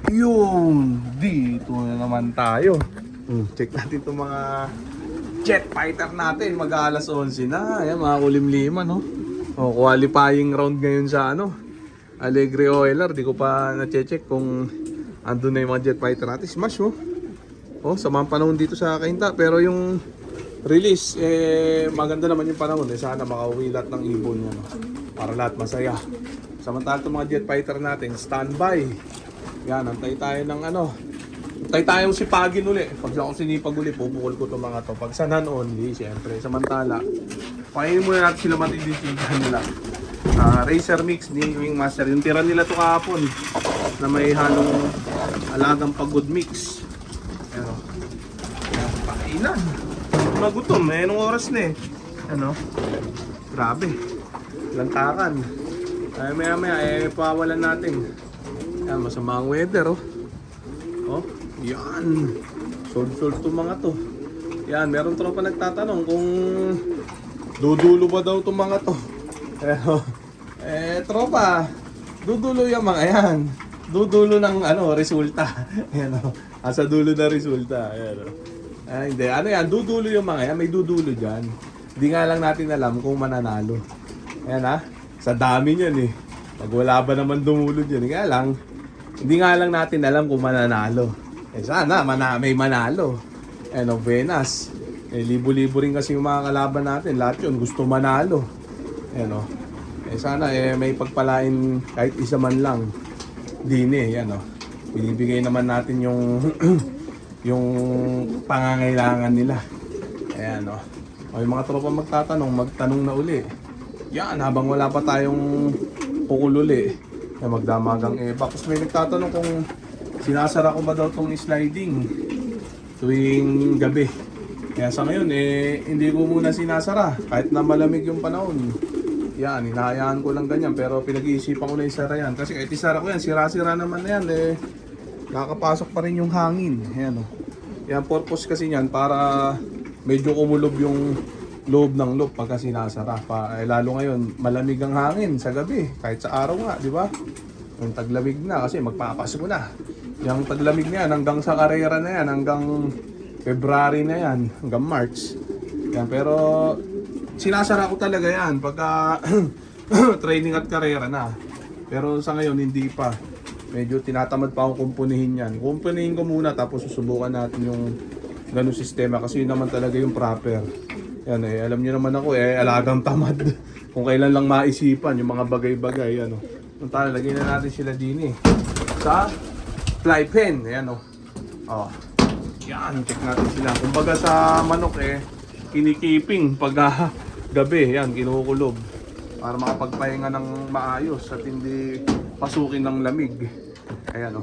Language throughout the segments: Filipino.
Yun, dito na naman tayo. Check natin itong mga jet fighter natin. Mag-alas 11 na. Ayan, mga kulimliman, no? Oh, qualifying round ngayon sa ano, Alegre Oiler. Di ko pa na-check kung andun na yung mga jet fighter natin. Smash, oh. Oh, sa mga panahon dito sa Kainta. Pero yung release, maganda naman yung panahon. Sana makauwi lahat ng ibon yan, no? Para lahat masaya. Samantala itong mga jet fighter natin, standby. Yan, antay tayo ng ano. Antay tayong sipagin uli. Pag ako sinipag uli, pupukol ko itong mga to. Pag sanan only, siyempre. Samantala, pakainin muna natin sila matindisigan nila. Racer Mix ni Wingmaster. Yung tira nila to kahapon na may halong alagang pagod mix. Ano? Pakainan. Magutom. Anong oras na eh? Ano? Grabe. Lantakan. Ay, maya pawalan natin. Yan, masama ang weather, oh. Oh, yan. Sold to mga to. Yan, meron tropa nagtatanong kung dudulo ba daw itong mga to. Pero, tropa, dudulo yung mga yan. Dudulo ng, ano, resulta. Yan, oh. Asa dulo na resulta. Yan, oh. Hindi, ano yan, dudulo yung mga yan. May dudulo dyan. Hindi nga lang natin alam kung mananalo. Ayan, ha. Sa dami niyan, eh. Pag wala ba naman dumulod yan, kaya lang, hindi nga lang natin alam kung mananalo. Sana may manalo. Venas. Libo-libo rin kasi yung mga kalaban natin. Lahat yun gusto manalo. Sana may pagpalain kahit isa man lang. Dini, binibigay naman natin yung yung pangangailangan nila. Yung mga tropa magtanong na uli. Yan, habang wala pa tayong pukul uli. Magdamagang Tapos may nagtatanong kung sinasara ko ba daw tong sliding tuwing gabi. Kaya sa ngayon, hindi ko muna sinasara kahit na malamig yung panahon. Yan, hinahayaan ko lang ganyan pero pinag-iisipan ko na isara yan. Kasi kahit isara ko yan, sira-sira naman na yan nakakapasok pa rin yung hangin. Ayan, Yan, purpose kasi yan para medyo kumulob yung loob ng loob pagka sinasara. Lalo ngayon, malamig ang hangin sa gabi. Kahit sa araw nga, di ba? Yung taglamig na kasi magpapasko na. Yung taglamig na yan hanggang sa karera na yan, hanggang February na yan, hanggang March. Yan, pero sinasara ko talaga yan pagka training at karera na. Pero sa ngayon, hindi pa. Medyo tinatamad pa akong kumpunihin yan. Kumpunihin ko muna tapos susubukan natin yung ganung sistema kasi yun naman talaga yung proper. Yan alam niyo naman ako alagang tamad. Kung kailan lang maisipan yung mga bagay-bagay Nung tayo, lagay na natin sila din sa fly pen. Ayan yan, check natin sila. Kumbaga sa manok kinikiping pag gabi. Yan, kinukulob. Para makapagpahinga ng maayos at hindi pasukin ng lamig. Ayan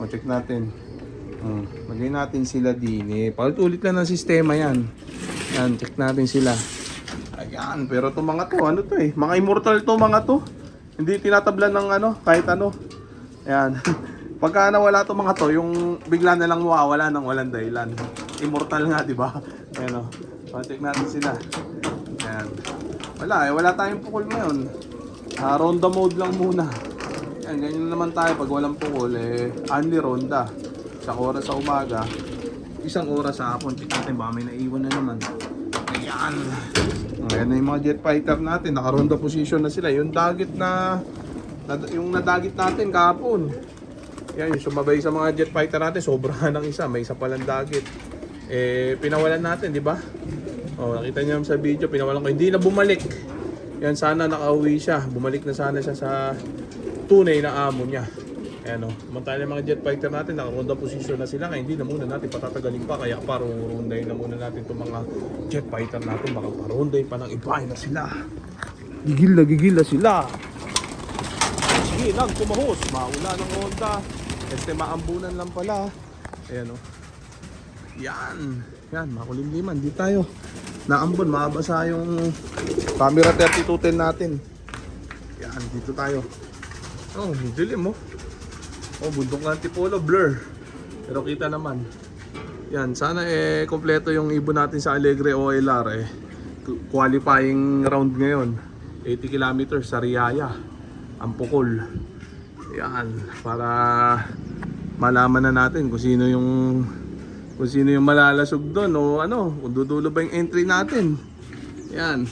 check natin. Lagay natin sila din Paulit-ulit lang ng sistema yan. Yan, check natin sila. Ayan, pero itong mga to, ano to mga immortal to mga to. Hindi tinatablan ng kahit ano. Ayan. Pagka nawala itong mga to, yung bigla na lang mawawala ng walang dahilan. Immortal nga, di ba? Ayan check natin sila. Ayan. Wala tayong pukul ngayon. Ronda mode lang muna. Ayan, ganyan naman tayo pag walang pukul, only ronda. Isang oras sa umaga, isang oras sa hapon. Check natin, baka may naiwan na naman. Ayan. Ayan na yung mga jet fighter natin. Nakaronda position na sila. Yung dagit yung nadagit natin kahapon. Yan, yung sumabay sa mga jet fighter natin. Sobrahan ng isa. May isa palang dagit. Pinawalan natin, di ba? Nakita niyo sa video. Pinawalan ko. Hindi na bumalik. Yan, sana nakauwi siya. Bumalik na sana siya sa tunay na amo niya. Ayan Mantala yung mga jet fighter natin, nakaronda position na sila. Kaya hindi na muna natin patatagalin pa. Kaya parundayin na muna natin itong mga jet fighter natin. Baka parunday pa ng iba na sila. Gigil na sila. Sige, tumahos. Maula ng Honda. Maambunan lang pala. Ayan Yan, makulimliman. Di tayo naambon, mabasa yung camera 3210 natin. Yan, dito tayo. Dilim bundok ng Antipolo, blur. Pero kita naman. Yan, sana kompleto yung ibon natin sa Alegre OLR qualifying round ngayon. 80 kilometers sa Riyaya. Ang pukol. Yan, para malaman na natin kung sino yung malalasog doon o ano, kung dudulo ba yung entry natin. Yan.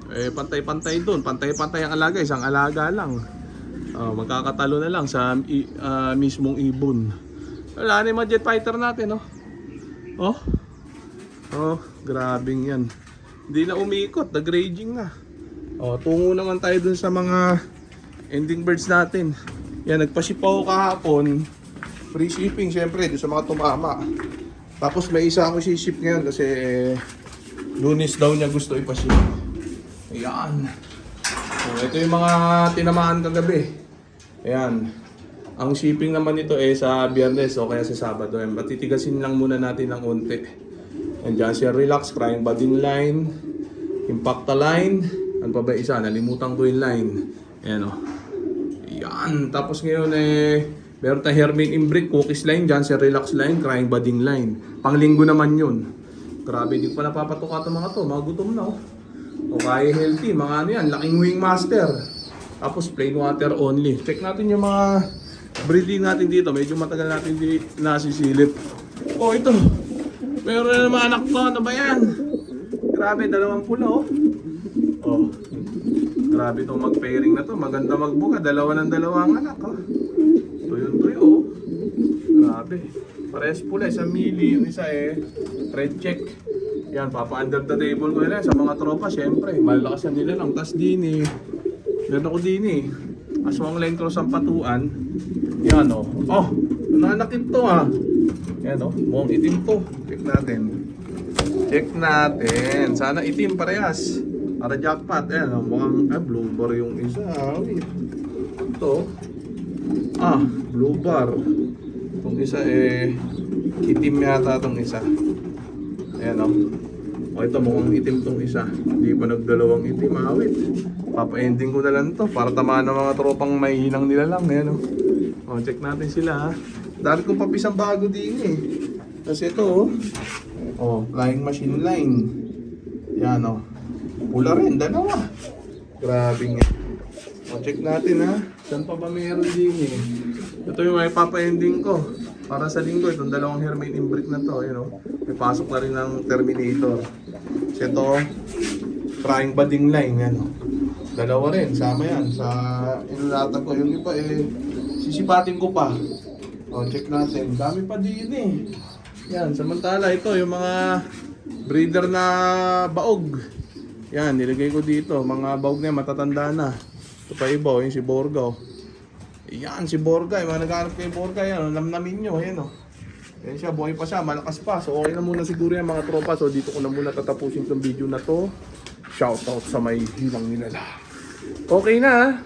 Pantay-pantay doon, pantay-pantay ang alaga, isang alaga lang. Magkakatalo na lang sa mismong ibon. Wala na yung mga jet fighter natin, oh. Oh, grabing yan. Hindi na umiikot, nag-raging na. Tungo naman tayo dun sa mga ending birds natin. Yan, nagpa-ship ako kahapon. Free shipping syempre doon sa mga tumama. Tapos may isa ako si-ship ngayon kasi Lunes daw niya gusto ipaship. Ayan. So, ito yung mga tinamaan kagabi. Ayan. Ang shipping naman nito sa Biyernes o kaya sa Sabado. Ayan, matitigasin lang muna natin ng unti. Ayan, siya relax, crying budding line, impacta line. Ano pa ba isa? Nalimutan ko yung line. Ayan o. Ayan. Tapos ngayon meron tayong Hermit Imbrick, cookies line, siya relax line, crying budding line. Panglinggo naman yun. Grabe, di pa napapatuka itong mga to. Mga gutom na O kaya healthy, mga ano yan, laking wing master. Tapos plain water only. Check natin yung mga breeding natin dito. Medyo matagal natin di nasisilip. Ito. Meron na naman anak ko. Ano ba yan? Grabe, dalawang pula Grabe itong mag-pairing na to. Maganda magbuka. Dalawa ng dalawang anak Tuyo. Grabe. Parehas pula. Isang mili. Yung isa red check. Yan, papa-under the table ko nila sa mga tropa, syempre. Malalakas na nila lang. Tas din meron ako din aswang line cross ang patuan. Yan nanakit to Yan mukhang itim to. Check natin. Sana itim parehas. Para jackpot. Ayan mukhang blue bar yung isa. Wait. Ito. Blue bar. Itong isa itim yata itong isa. Ayan ito mukhang itim tong isa. Hindi pa nagdalawang itim. Wait. Papa-ending ko na lang to para tamaan ng mga tropang may hinang nila lang. Ayan check natin sila Dahil kong papisang bago din Kasi ito flying machine line. Yan pula rin, dalawa. Grabe nga. Check natin Saan pa ba meron din Ito yung may papa-ending ko. Para sa linggo, itong dalawang Hermit Imbrick na to, may pasok na rin ng Terminator. So ito, crying budding line, dalawa rin, sama yan. Sa inulatag ko, yung iba sisipatin ko pa. Check natin, dami pa din Yan, samantala ito, yung mga breeder na baog. Yan, nilagay ko dito, mga baog na matatanda na. Ito pa iba, yung si Borgao. Yan, si Borgay. Mga naghanap kay Borgay. Namnamin nyo. Yan siya. Buhay pa siya. Malakas pa. So, okay na muna siguro yan mga tropa. So, dito ko na muna tatapusin itong video na to. Shoutout sa may hilang nilala. Okay na